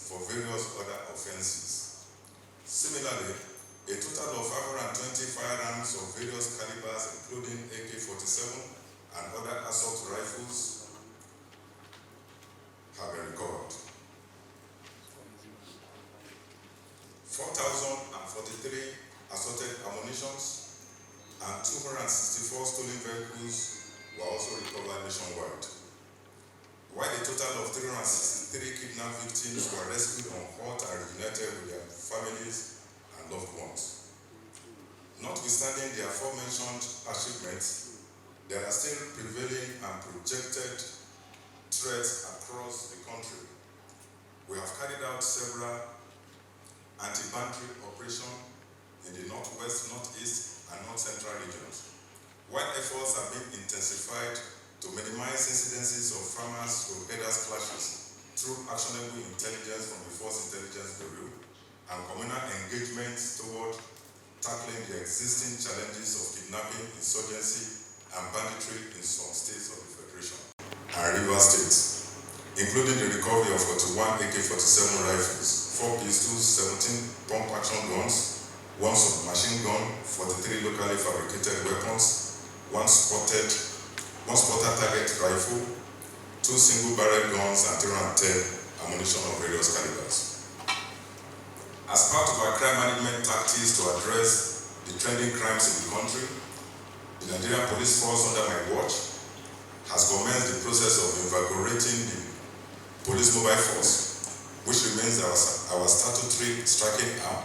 for various other offenses. Similarly, a total of 520 firearms of various calibers, including AK-47 and other assault rifles, have been recovered. 4,043 assorted ammunitions and 264 stolen vehicles were also recovered nationwide, while a total of 363 kidnapped victims were rescued unhurt and reunited with their families and loved ones. Notwithstanding the aforementioned achievements, there are still prevailing and projected threats across the country. We have carried out several anti-banditry operations in the northwest, northeast, and north central regions, while efforts have been intensified to minimize incidences of farmers-herders clashes through actionable intelligence from the Force Intelligence Bureau and communal engagements toward tackling the existing challenges of kidnapping, insurgency, and banditry in some states of the Federation and River States, including the recovery of 41 AK-47 rifles, 4 pistols, 17 pump-action guns, 1 submachine gun, 43 locally fabricated weapons, 1 spotted target rifle, 2 single-barrel guns, and 310 ammunition of various calibers. As part of our crime management tactics to address the trending crimes in the country, the Nigerian Police Force, under my watch, has commenced the process of invigorating the Police Mobile Force, which remains our statutory striking arm.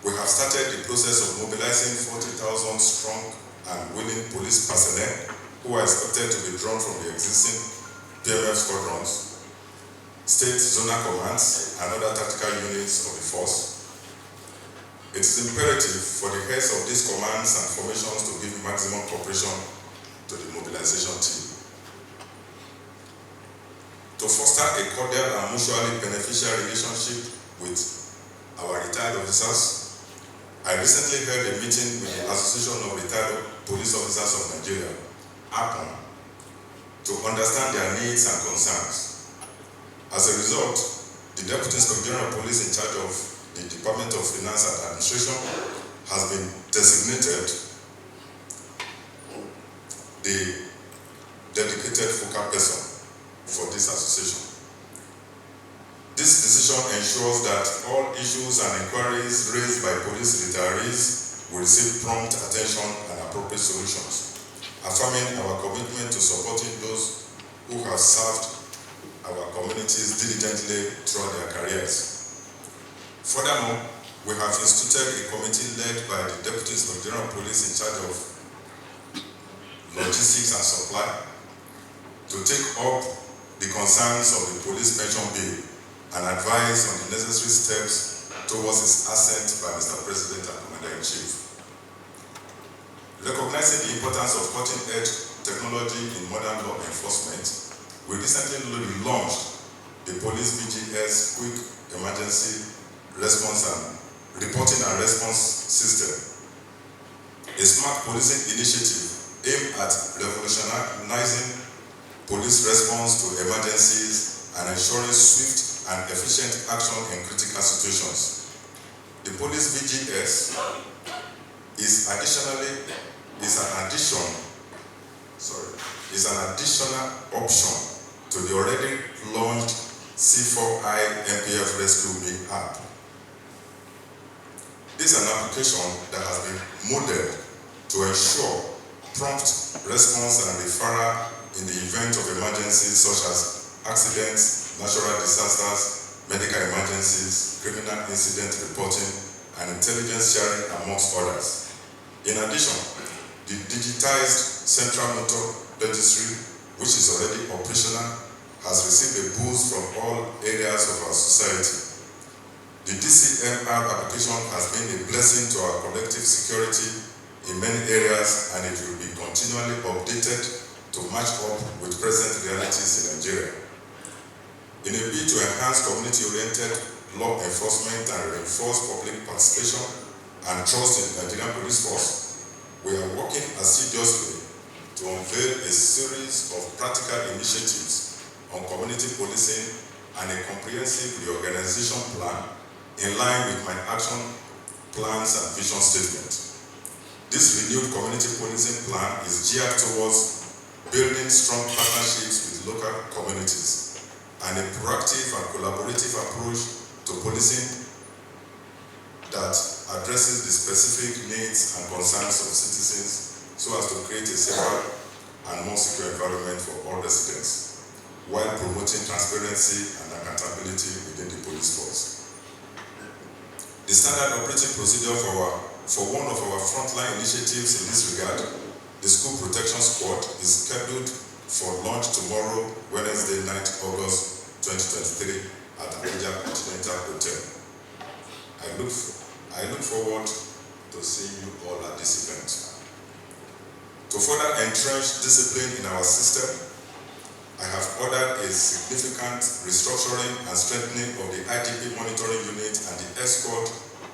We have started the process of mobilizing 40,000 strong and willing police personnel who are expected to be drawn from the existing PMF squadrons, state zonal commands, and other tactical units of the force. It is imperative for the heads of these commands and formations to give maximum cooperation to the mobilization team. To foster a cordial and mutually beneficial relationship with our retired officers, I recently held a meeting with the Association of Retired Police Officers of Nigeria, APON, to understand their needs and concerns. As a result, the Deputy Inspector General of Police in charge of the Department of Finance and Administration has been designated the dedicated focal person for this association. This decision ensures that all issues and inquiries raised by police retirees will receive prompt attention and appropriate solutions, affirming our commitment to supporting those who have served our communities diligently throughout their careers. Furthermore, we have instituted a committee led by the Deputy Inspector General of Police in charge of logistics and supply to take up the concerns of the police pension bill and advise on the necessary steps towards its assent by Mr. President and Commander-in-Chief. Recognizing the importance of cutting-edge technology in modern law enforcement, we recently launched the Police VGS Quick Emergency Response and Reporting and Response System, a smart policing initiative aimed at revolutionizing police response to emergencies and ensuring swift and efficient action in critical situations. The Police VGS is an additional option to the already launched C4I MPF Rescue Me app. This is an application that has been modeled to ensure prompt response and referral in the event of emergencies such as accidents, natural disasters, medical emergencies, criminal incident reporting, and intelligence sharing, amongst others. In addition, the digitized Central Motor Registry, which is already operational, has received a boost from all areas of our society. The DCMR application has been a blessing to our collective security in many areas, and it will be continually updated to match up with present realities in Nigeria. In a bid to enhance community-oriented law enforcement and reinforce public participation and trust in the Nigerian Police Force, we are working assiduously to unveil a series of practical initiatives on community policing and a comprehensive reorganization plan in line with my action plans and vision statement. This renewed community policing plan is geared towards building strong partnerships with local communities and a proactive and collaborative approach to policing that addresses the specific needs and concerns of citizens so as to create a safer and more secure environment for all residents, while promoting transparency and accountability within the police force. The standard operating procedure for one of our frontline initiatives in this regard, the School Protection Squad, is scheduled for launch tomorrow, Wednesday, 9th August 2023 at Abuja Continental Hotel. I look forward to seeing you all at this event. To further entrench discipline in our system, I have ordered a significant restructuring and strengthening of the IGP monitoring unit and the escort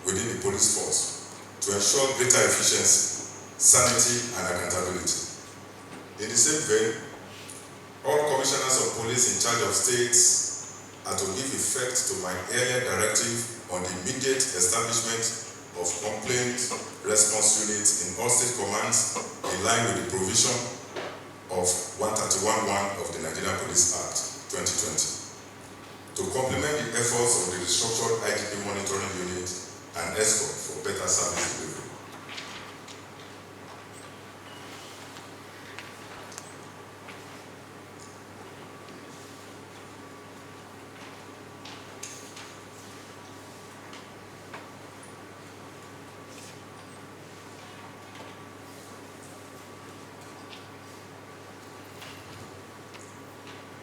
within the police force to ensure greater efficiency, sanity, and accountability. In the same vein, all commissioners of police in charge of states are to give effect to my earlier directive on the immediate establishment of complaint response units in all state commands in line with the provision of 131(1) of the Nigerian Police Act 2020 to complement the efforts of the restructured IGP monitoring unit and escort for better service delivery.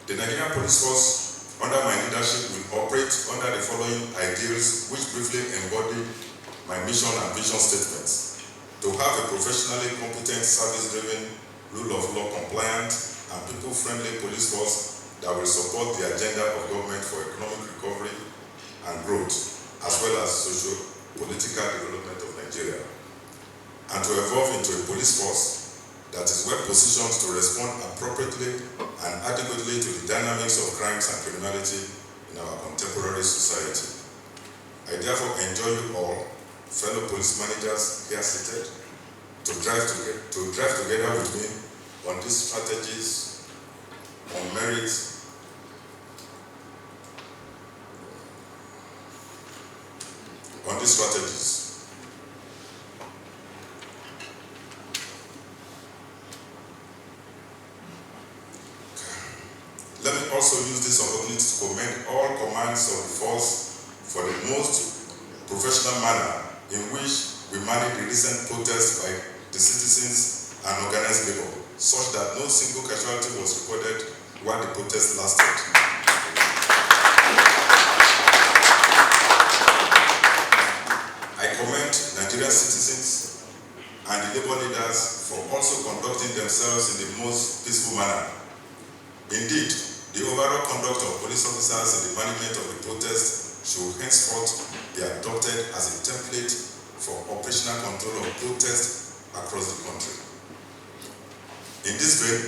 The Nigerian Police Force, under my leadership, will operate under the following ideals, which briefly embody my mission and vision statements: to have a professionally competent, service-driven, rule-of-law compliant, and people-friendly police force that will support the agenda of government for economic recovery and growth, as well as socio-political development of Nigeria, and to evolve into a police force that is well positioned to respond appropriately and adequately to the dynamics of crimes and criminality in our contemporary society. I therefore enjoin you all, fellow police managers here seated, to drive together with me on these strategies, on merit, on these strategies. Let me also use this opportunity to commend all commands of the force for the most professional manner in which we managed the recent protests by the citizens and organized labor, such that no single casualty was recorded while the protest lasted. I commend Nigerian citizens and the labor leaders for also conducting themselves in the most peaceful manner. Indeed, the overall conduct of police officers in the management of the protest should henceforth be adopted as a template for operational control of protests across the country. In this vein,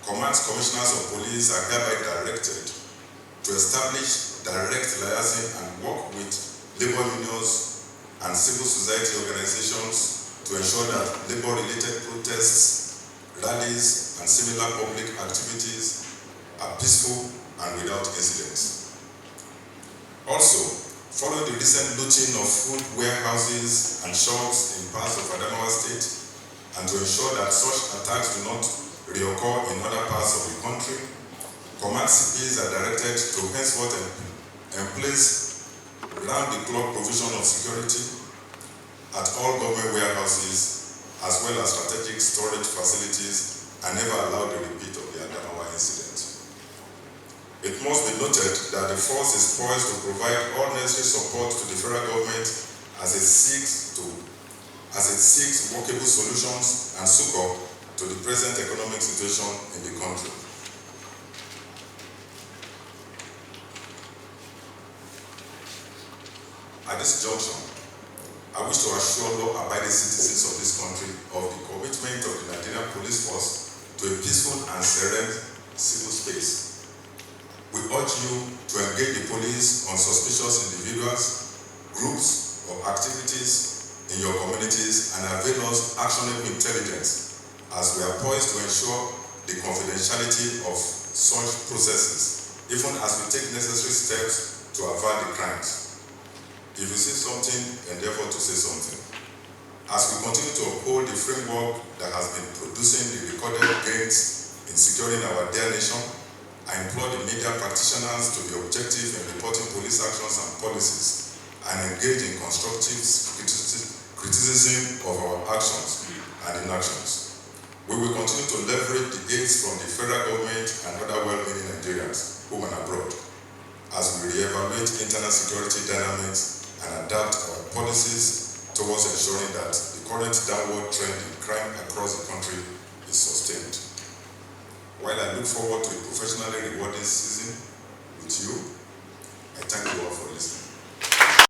commissioners of police are hereby directed to establish direct liaison and work with labor unions and civil society organizations to ensure that labor-related protests, rallies, and similar public activities are peaceful and without incidents. Also, following the recent looting of food warehouses and shops in parts of Adamawa State, and to ensure that such attacks do not reoccur in other parts of the country, command CPs are directed to henceforth place round-the-clock provision of security at all government warehouses, as well as strategic storage facilities, and never allow the repeat of the Adamawa incident. It must be noted that the force is poised to provide all necessary support to the federal government as it seeks workable solutions and succor to the present economic situation in the country. At this junction, I wish to assure law-abiding citizens of this country of the commitment of the Nigerian Police Force to a peaceful and serene civil space. We urge you to engage the police on suspicious individuals, groups, or activities in your communities and avail us actionable intelligence as we are poised to ensure the confidentiality of such processes, even as we take necessary steps to avert the crimes. If you see something, endeavor to say something. As we continue to uphold the framework that has been producing the recorded gains in securing our dear nation, I implore the media practitioners to be objective in reporting police actions and policies and engage in constructive criticism of our actions and inactions. We will continue to leverage the aids from the federal government and other well-meaning Nigerians, home and abroad, as we re-evaluate internal security dynamics and adapt our policies towards ensuring that the current downward trend in crime across the country is sustained. While I look forward to a professionally rewarding season with you,